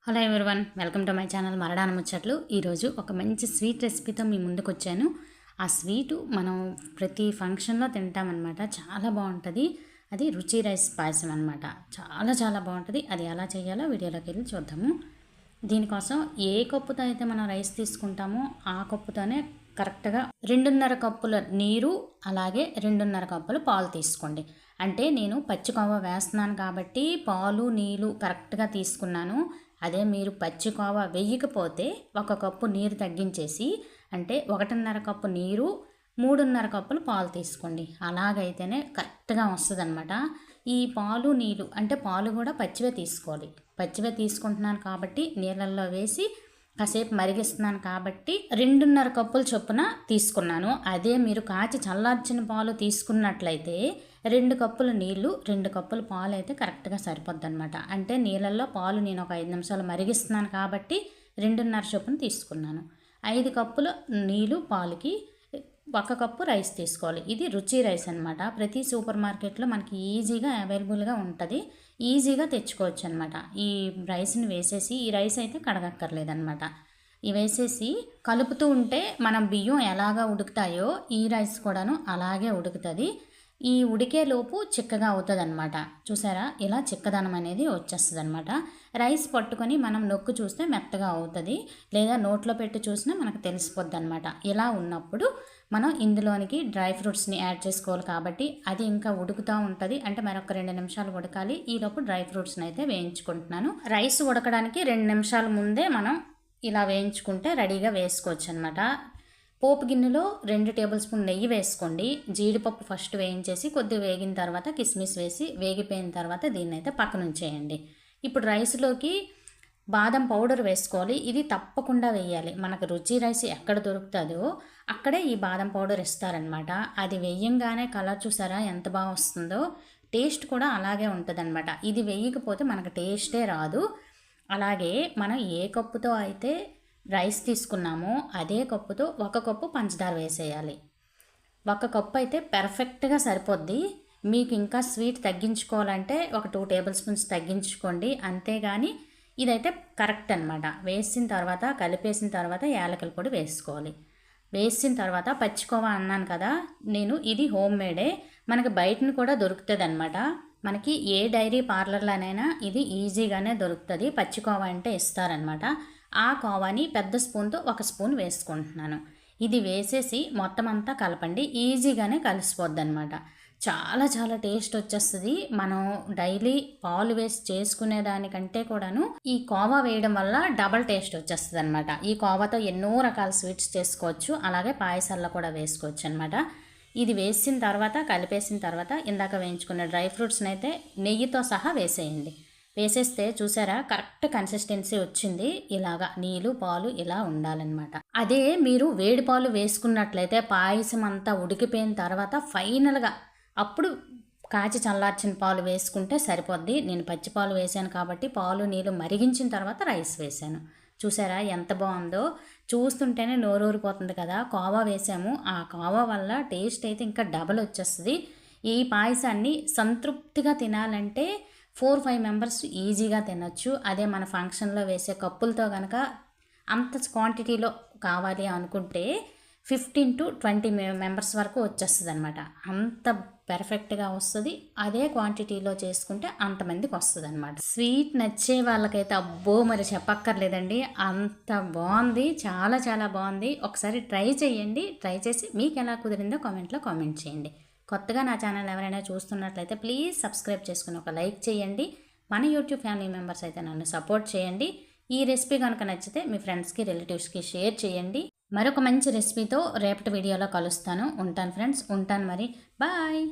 Hello everyone, welcome to my channel Maradana Muchchatlu. ఈరోజు ఒక మంచి స్వీట్ రెసిపీతో మీ ముందుకు వచ్చాను. ఆ స్వీటు మనం ప్రతి ఫంక్షన్లో తింటామన్నమాట. చాలా బాగుంటుంది. అది రుచి రైస్ పాయసం అనమాట. చాలా చాలా బాగుంటుంది. అది ఎలా చేయాలో వీడియోలోకి వెళ్ళి చూద్దాము. దీనికోసం ఏ కప్పుతో అయితే మనం రైస్ తీసుకుంటామో ఆ కప్పుతోనే కరెక్ట్గా 2.5 కప్పుల నీరు, అలాగే 2.5 కప్పుల పాలు తీసుకోండి. అంటే నేను పచ్చికోవా వేస్తున్నాను కాబట్టి పాలు నీళ్ళు కరెక్ట్గా తీసుకున్నాను. అదే మీరు పచ్చికోవా వేయకపోతే 1 కప్పు నీరు తగ్గించేసి, అంటే 1.5 కప్పు నీరు 3.5 కప్పులు పాలు తీసుకోండి. అలాగైతేనే కరెక్ట్గా వస్తుంది అనమాట. ఈ పాలు నీళ్ళు అంటే పాలు కూడా పచ్చివే తీసుకోవాలి. పచ్చివే తీసుకుంటున్నాను కాబట్టి నీళ్ళల్లో వేసి కాసేపు మరిగిస్తున్నాను కాబట్టి 2.5 కప్పుల చొప్పున తీసుకున్నాను. అదే మీరు కాచి చల్లార్చిన పాలు తీసుకున్నట్లయితే 2 కప్పుల నీళ్ళు 2 కప్పుల పాలు అయితే కరెక్ట్గా సరిపోద్ది అనమాట. అంటే నీళ్ళల్లో పాలు నేను ఒక 5 నిమిషాలు మరిగిస్తున్నాను కాబట్టి 2.5 చొప్పున తీసుకున్నాను. 5 కప్పుల నీళ్ళు పాలకి 1 కప్పు రైస్ తీసుకోవాలి. ఇది రుచి రైస్ అనమాట. ప్రతి సూపర్ మార్కెట్లో మనకి ఈజీగా అవైలబుల్గా ఉంటుంది. ఈజీగా తెచ్చుకోవచ్చు అనమాట. ఈ రైస్ని వేసేసి, ఈ రైస్ అయితే కడగక్కర్లేదనమాట. ఇవి వేసేసి కలుపుతూ ఉంటే మనం బియ్యం ఎలాగా ఉడుకుతాయో ఈ రైస్ కూడాను అలాగే ఉడుకుతుంది. ఈ ఉడికేలోపు చిక్కగా అవుతుంది అనమాట. చూసారా, ఇలా చిక్కదనం అనేది వచ్చేస్తుంది అనమాట. రైస్ పట్టుకొని మనం నొక్కు చూస్తే మెత్తగా అవుతుంది, లేదా నోట్లో పెట్టి చూసినా మనకు తెలిసిపోద్ది అనమాట. ఇలా ఉన్నప్పుడు మనం ఇందులోనికి డ్రై ఫ్రూట్స్ని యాడ్ చేసుకోవాలి కాబట్టి అది ఇంకా ఉడుకుతూ ఉంటుంది. అంటే మరొక 2 నిమిషాలు ఉడకాలి. ఈలోపు డ్రై ఫ్రూట్స్ని అయితే వేయించుకుంటున్నాను. రైస్ ఉడకడానికి 2 నిమిషాల ముందే మనం ఇలా వేయించుకుంటే రెడీగా వేసుకోవచ్చు అనమాట. పోపు గిన్నెలో 2 టేబుల్ స్పూన్ నెయ్యి వేసుకోండి. జీడిపప్పు ఫస్ట్ వేయించేసి కొద్దిగా వేగిన తర్వాత కిస్మిస్ వేసి వేగిపోయిన తర్వాత దీన్ని అయితే పక్కన ఉంచేయండి. ఇప్పుడు రైస్లోకి బాదం పౌడర్ వేసుకోవాలి. ఇది తప్పకుండా వేయాలి. మనకు రుచి రైస్ ఎక్కడ దొరుకుతుందో అక్కడే ఈ బాదం పౌడర్ ఇస్తారనమాట. అది వేయంగానే కలర్ చూసారా ఎంత బాగా వస్తుందో, టేస్ట్ కూడా అలాగే ఉంటుందన్నమాట. ఇది వేయకపోతే మనకు టేస్టే రాదు. అలాగే మనం ఏ కప్పుతో అయితే రైస్ తీసుకున్నామో అదే కప్పుతో 1 కప్పు పంచదార వేసేయాలి. 1 కప్పు అయితే పర్ఫెక్ట్గా సరిపోద్ది. మీకు ఇంకా స్వీట్ తగ్గించుకోవాలంటే ఒక 2 టేబుల్ స్పూన్స్ తగ్గించుకోండి. అంతేగాని ఇదైతే కరెక్ట్ అనమాట. వేసిన తర్వాత కలిపేసిన తర్వాత యాలకుల పొడి వేసుకోవాలి. వేసిన తర్వాత పచ్చికోవా అన్నాను కదా నేను, ఇది హోమ్ మేడే. మనకి బయటను కూడా దొరుకుతుంది అనమాట. మనకి ఏ డైరీ పార్లర్లోనైనా ఇది ఈజీగానే దొరుకుతుంది. పచ్చికోవా అంటే ఇస్తారనమాట. ఆ కోవాని పెద్ద స్పూన్తో 1 స్పూన్ వేసుకుంటున్నాను. ఇది వేసేసి మొత్తం అంతా కలపండి. ఈజీగానే కలిసిపోద్ది అనమాట. చాలా చాలా టేస్ట్ వచ్చేస్తుంది. మనం డైలీ పాలు వేసి చేసుకునే దానికంటే కూడాను ఈ కోవా వేయడం వల్ల డబల్ టేస్ట్ వచ్చేస్తుంది అనమాట. ఈ కోవాతో ఎన్నో రకాల స్వీట్స్ చేసుకోవచ్చు, అలాగే పాయసాల్లో కూడా వేసుకోవచ్చు అనమాట. ఇది వేసిన తర్వాత కలిపేసిన తర్వాత ఇందాక వేయించుకున్న డ్రై ఫ్రూట్స్ని అయితే నెయ్యితో సహా వేసేయండి. వేసేస్తే చూసారా కరెక్ట్ కన్సిస్టెన్సీ వచ్చింది. ఇలాగా నీళ్ళు పాలు ఇలా ఉండాలన్నమాట. అదే మీరు వేడి పాలు వేసుకున్నట్లయితే పాయసం అంతా ఉడికిపోయిన తర్వాత ఫైనల్గా అప్పుడు కాచి చల్లార్చిన పాలు వేసుకుంటే సరిపోద్ది. నేను పచ్చి పాలు వేసాను కాబట్టి పాలు నీళ్ళు మరిగించిన తర్వాత రైస్ వేసాను. చూసారా ఎంత బాగుందో, చూస్తుంటేనే నోరూరిపోతుంది కదా. కోవా వేసాము, ఆ కోవా వల్ల టేస్ట్ అయితే ఇంకా డబల్ వచ్చేస్తుంది. ఈ పాయసాన్ని సంతృప్తిగా తినాలంటే 4-5 మెంబర్స్ ఈజీగా తినొచ్చు. అదే మన ఫంక్షన్లో వేసే కప్పులతో కనుక అంత క్వాంటిటీలో కావాలి అనుకుంటే 15 to 20 మెంబర్స్ వరకు వచ్చేస్తుంది అనమాట. అంత పర్ఫెక్ట్గా వస్తుంది. అదే క్వాంటిటీలో చేసుకుంటే అంతమందికి వస్తుంది అనమాట. స్వీట్ నచ్చే వాళ్ళకైతే అబ్బో మరి చెప్పక్కర్లేదండి, అంత బాగుంది. చాలా చాలా బాగుంది. ఒకసారి ట్రై చేయండి. ట్రై చేసి మీకు ఎలా కుదిరిందో కామెంట్లో కామెంట్ చేయండి. కొత్తగా నా ఛానల్ ఎవరైనా చూస్తున్నట్లయితే ప్లీజ్ సబ్స్క్రైబ్ చేసుకుని ఒక లైక్ చేయండి. మన యూట్యూబ్ ఫ్యామిలీ మెంబర్స్ అయితే నన్ను సపోర్ట్ చేయండి. ఈ రెసిపీ కనుక నచ్చితే మీ ఫ్రెండ్స్కి రిలేటివ్స్కి షేర్ చేయండి. మరొక మంచి రెసిపీతో రేపటి వీడియోలో కలుస్తాను. ఉంటాను ఫ్రెండ్స్, ఉంటాను మరి. బాయ్.